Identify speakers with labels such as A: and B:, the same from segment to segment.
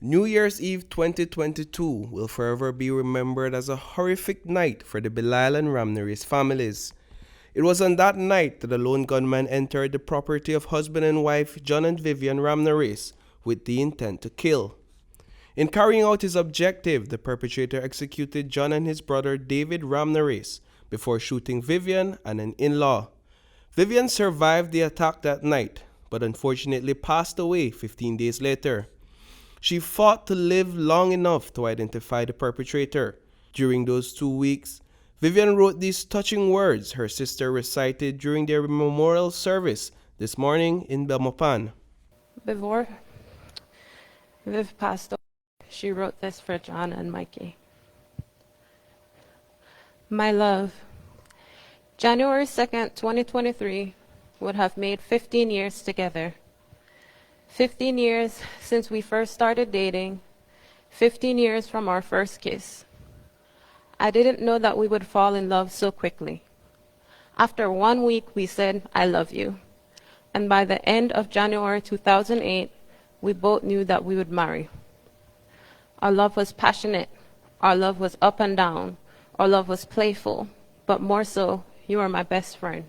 A: New Year's Eve 2022 will forever be remembered as a horrific night for the Belize and Ramnarace families. It was on that night that a lone gunman entered the property of husband and wife John and Vivian Ramnarace with the intent to kill. In carrying out his objective, the perpetrator executed John and his brother David Ramnarace before shooting Vivian and an in-law. Vivian survived the attack that night, but unfortunately passed away 15 days later. She fought to live long enough to identify the perpetrator. During those 2 weeks, Vivian wrote these touching words her sister recited during their memorial service this morning in Belmopan.
B: Before Viv passed away, she wrote this for John and Mikey. My love, January 2nd, 2023 would have made 15 years together. 15 years since we first started dating, 15 years from our first kiss. I didn't know that we would fall in love so quickly. After 1 week, we said, I love you. And by the end of January 2008, we both knew that we would marry. Our love was passionate. Our love was up and down. Our love was playful. But more so, you are my best friend.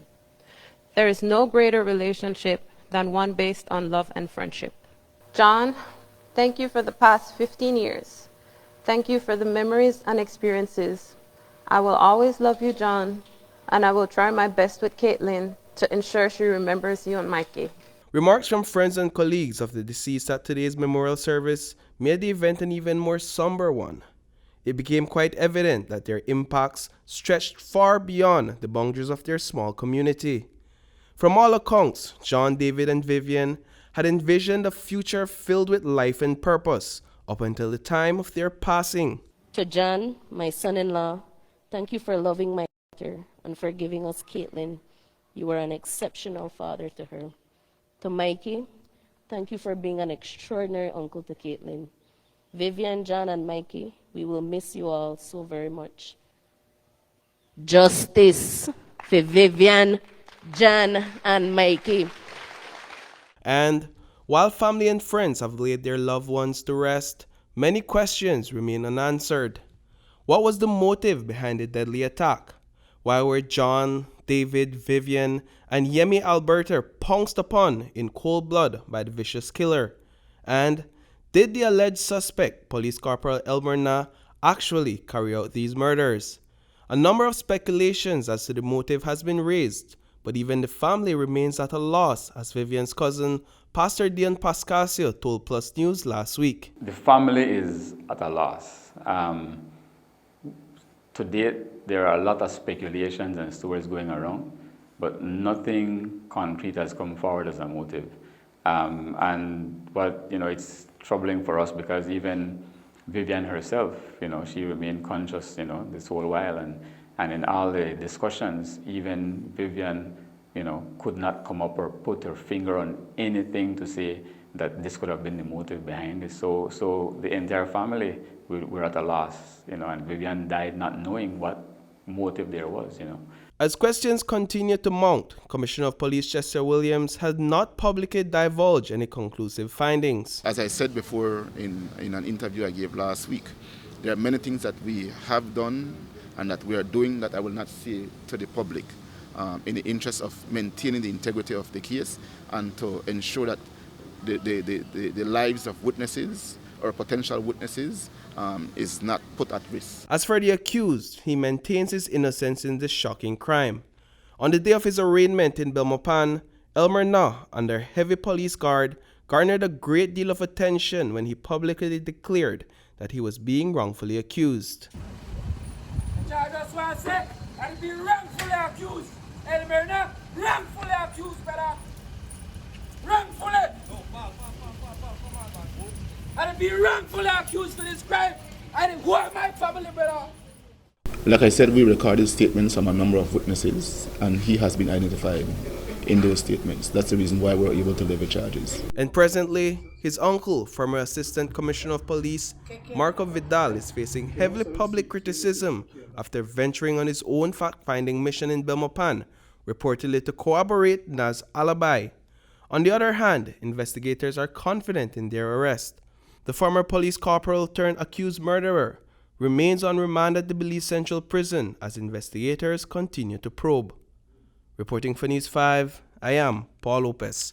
B: There is no greater relationship than one based on love and friendship. John, thank you for the past 15 years. Thank you for the memories and experiences. I will always love you, John, and I will try my best with Caitlin to ensure she remembers you and Mikey.
A: Remarks from friends and colleagues of the deceased at today's memorial service made the event an even more somber one. It became quite evident that their impacts stretched far beyond the boundaries of their small community. From all accounts, John, David, and Vivian had envisioned a future filled with life and purpose up until the time of their passing.
C: To John, my son-in-law, thank you for loving my daughter and for giving us Caitlin. You were an exceptional father to her. To Mikey, thank you for being an extraordinary uncle to Caitlin. Vivian, John, and Mikey, we will miss you all so very much. Justice for Vivian, John, and Mikey.
A: And while family and friends have laid their loved ones to rest, many questions remain unanswered. What was the motive behind the deadly attack? Why were John, David, Vivian, and Yemi Alberta pounced upon in cold blood by the vicious killer? And did the alleged suspect, Police Corporal Elmer Na, actually carry out these murders? A number of speculations as to the motive has been raised, but even the family remains at a loss, as Vivian's cousin, Pastor Dion Pascasio, told Plus News last week.
D: The family is at a loss. To date, there are a lot of speculations and stories going around, but nothing concrete has come forward as a motive. But it's troubling for us because even Vivian herself, she remained conscious, this whole while, and in all the discussions, even Vivian, could not come up or put her finger on anything to say that this could have been the motive behind it. So the entire family, we're at a loss, and Vivian died not knowing what motive there was,
A: As questions continue to mount, Commissioner of Police Chester Williams has not publicly divulged any conclusive findings.
E: As I said before in an interview I gave last week, there are many things that we have done and that we are doing that I will not say to the public in the interest of maintaining the integrity of the case and to ensure that the lives of witnesses or potential witnesses is not put at risk.
A: As for the accused, he maintains his innocence in this shocking crime. On the day of his arraignment in Belmopan, Elmer Na, under heavy police guard, garnered a great deal of attention when he publicly declared that he was being wrongfully accused.
F: I just want to say, I'll be wrongfully accused. Elmer Na, wrongfully accused, brother. Wrongfully. I'll be wrongfully accused for this crime. I didn't want my family, brother.
E: Like I said, we recorded statements from a number of witnesses, and he has been identified in those statements. That's the reason why we're able to levy charges.
A: And presently, his uncle, former Assistant Commissioner of Police, Marco Vidal, is facing heavy public criticism after venturing on his own fact-finding mission in Belmopan, reportedly to corroborate Na's alibi. On the other hand, investigators are confident in their arrest. The former police corporal turned accused murderer remains on remand at the Belize Central Prison as investigators continue to probe. Reporting for News 5, I am Paul Lopez.